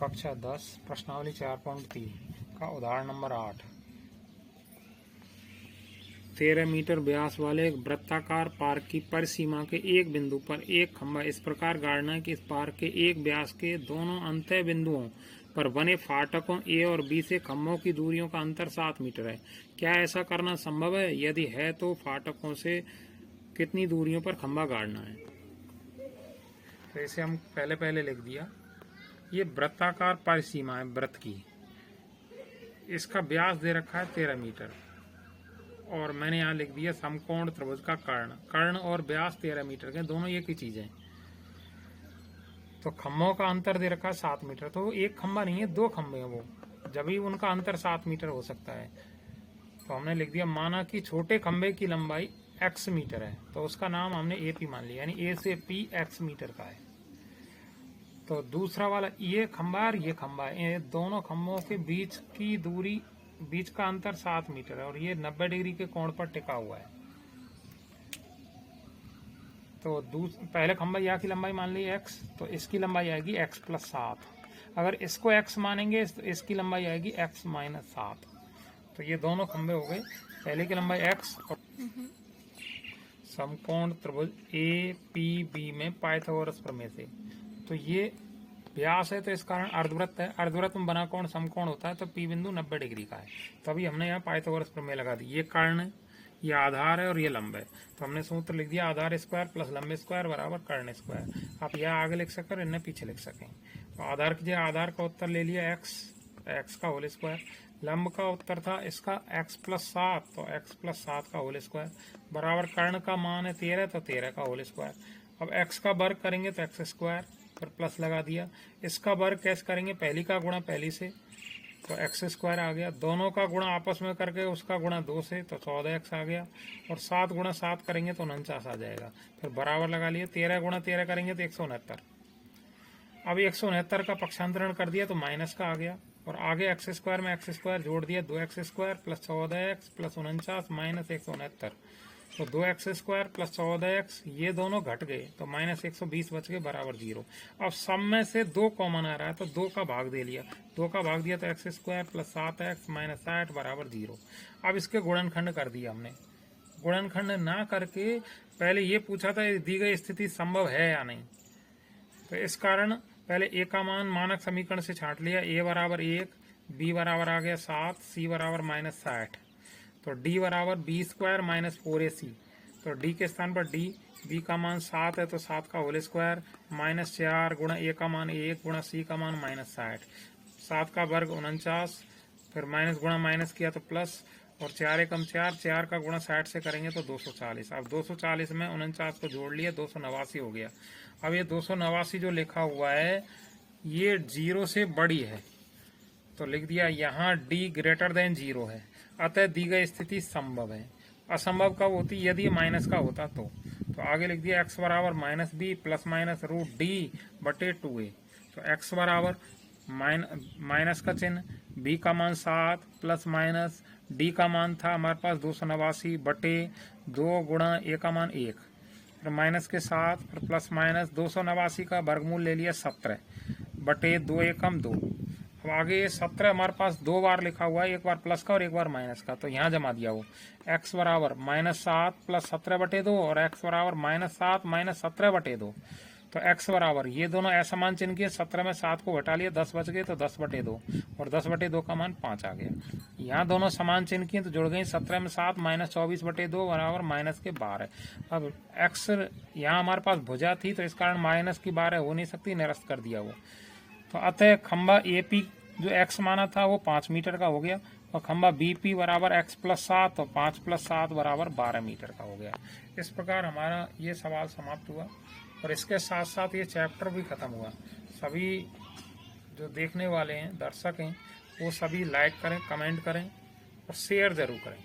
कक्षा 10 प्रश्नावली 4.3 का उदाहरण नंबर 8। 13 मीटर व्यास वाले एक वृत्ताकार पार्क की परिसीमा के एक बिंदु पर एक खंभा इस प्रकार गाड़ना है कि इस पार्क के एक व्यास के दोनों अंतः बिंदुओं पर बने फाटकों ए और बी से खंभों की दूरियों का अंतर 7 मीटर है। क्या ऐसा करना संभव है? यदि है तो फाटकों से कितनी दूरियों पर खंभा गाड़ना है? तो इसे हम पहले लिख दिया। ये वृत्ताकार परिसीमा है वृत्त की, इसका व्यास दे रखा है 13 मीटर और मैंने यहाँ लिख दिया समकोण त्रिभुज का कर्ण और व्यास 13 मीटर के, दोनों एक ही चीज है। तो खंभों का अंतर दे रखा है 7 मीटर, तो एक खंभा नहीं है, दो खंभे हैं वो, जब ही उनका अंतर 7 मीटर हो सकता है। तो हमने लिख दिया माना कि छोटे खंभे की लंबाई x मीटर है, तो उसका नाम हमने AP मान लिया, यानी A से P x मीटर का है। तो दूसरा वाला ये खंभा और ये खंभा, ये दोनों खंभों के बीच की दूरी, बीच का अंतर 7 मीटर है और ये 90 डिग्री के कोण पर टिका हुआ है। तो पहले खंभा या की लंबाई मान ली x, तो इसकी लंबाई आएगी x + 7। अगर इसको x मानेंगे तो इसकी लंबाई आएगी x - 7। तो ये दोनों खंभे हो गए, पहले की लंबाई x और समकोण त्रिभुज APB में पाइथागोरस प्रमेय से। तो ये व्यास है तो इस कारण अर्धवृत्त है, अर्धवृत्त में बना कोण समकोण होता है, तो P बिंदु 90 डिग्री का है। तभी हमने यहाँ पाइथागोरस प्रमेय लगा दी। ये कर्ण है, ये आधार है और ये लंब है, तो हमने सूत्र लिख दिया आधार स्क्वायर प्लस लंब स्क्वायर बराबर कर्ण स्क्वायर। आप यह आगे लिख सकें और इन्हें पीछे लिख सकें। तो आधार की जगह आधार का उत्तर ले लिया x का होल स्क्वायर, लंब का उत्तर था इसका x + 7, तो x + 7 का होल स्क्वायर बराबर कर्ण का मान है 13, तो 13 का होल स्क्वायर। अब x का वर्ग करेंगे तो x स्क्वायर पर प्लस लगा दिया, इसका वर्ग कैसे करेंगे, पहली का गुणा पहली से, तो x स्क्वायर आ गया, दोनों का गुणा आपस में करके उसका गुणा 2 से, तो 14x आ गया, और 7 × 7 करेंगे तो 49 आ जाएगा। फिर बराबर लगा लिए, 13 × 13 करेंगे तो 169। अब 169 का पक्षांतरण कर दिया तो माइनस का आ गया, और आगे x स्क्वायर में x स्क्वायर जोड़ दिया, 2x square plus 14x plus 49 minus 169। तो 2x स्क्वायर प्लस 14x ये दोनों घट गए, तो माइनस 120 बच गए बराबर 0। अब सब में से 2 कॉमन आ रहा है, तो 2 का भाग दे लिया, 2 का भाग दिया तो x square plus 7x minus 60 बराबर 0। अब इसके गुणनखंड कर दिया हमने। गुणनखंड ना करके पहले ये पूछा था दी गई स्थिति संभव है या नहीं, तो इस कारण पहले a का मान मानक समीकरण से छांट लिया, a बराबर 1, b बराबर आ गया 7, c बराबर -60, तो d बराबर b² - 4ac। तो d के स्थान पर d, b का मान 7 है तो 7 का होल स्क्वायर -4 गुणा a का मान 1 गुणा c का मान -60, 7 का वर्ग 49, फिर माइनस गुणा माइनस किया तो प्लस, और 4 एकम 4, 4 का गुणा 60 से करेंगे तो 240। अब 240 में 49 को जोड़ लिया, 289 हो गया। अब ये 289 जो लिखा हुआ है ये 0 से बड़ी है, तो लिख दिया यहाँ d > 0 है, अतः दी गई स्थिति संभव है। असंभव कब होती, यदि माइनस का होता तो आगे लिख दिया x बराबर -b प्लस माइनस √d/2a। तो x बराबर माइनस का चिन्ह, b का मान 7 प्लस माइनस d का मान था हमारे पास 289 बटे 2 गुणा a का मान 1, फिर माइनस के साथ फिर प्लस माइनस 289 का वर्गमूल ले लिया 17 बटे 2 एकम 2। अब आगे ये 17 हमारे पास 2 बार लिखा हुआ है, एक बार प्लस का और एक बार माइनस का, तो यहाँ जमा दिया वो x बराबर -7 प्लस 17 बटे 2 और x बराबर -7 माइनस 17 बटे 2। तो x बराबर ये दोनों असमान चिन्ह किए, 17 में 7 को घटा लिया, 10 बच गए, तो 10 बटे 2 और 10 बटे 2 का मान 5 आ गया। यहाँ दोनों समान चिन्ह किए तो जुड़ गए, 17 में 7 माइनस 24 बटे 2 बराबर माइनस के 12। अब x यहाँ हमारे पास भुजा थी तो इस कारण माइनस की 12 हो नहीं सकती, निरस्त कर दिया वो। तो अतः खंभा AP जो x माना था वो 5 मीटर का हो गया, और खंभा BP बराबर x + 7, तो 5 + 7 बराबर 12 मीटर का हो गया। इस प्रकार हमारा ये सवाल समाप्त हुआ, और इसके साथ साथ ये चैप्टर भी ख़त्म हुआ। सभी जो देखने वाले हैं, दर्शक हैं, वो सभी लाइक करें, कमेंट करें और शेयर ज़रूर करें।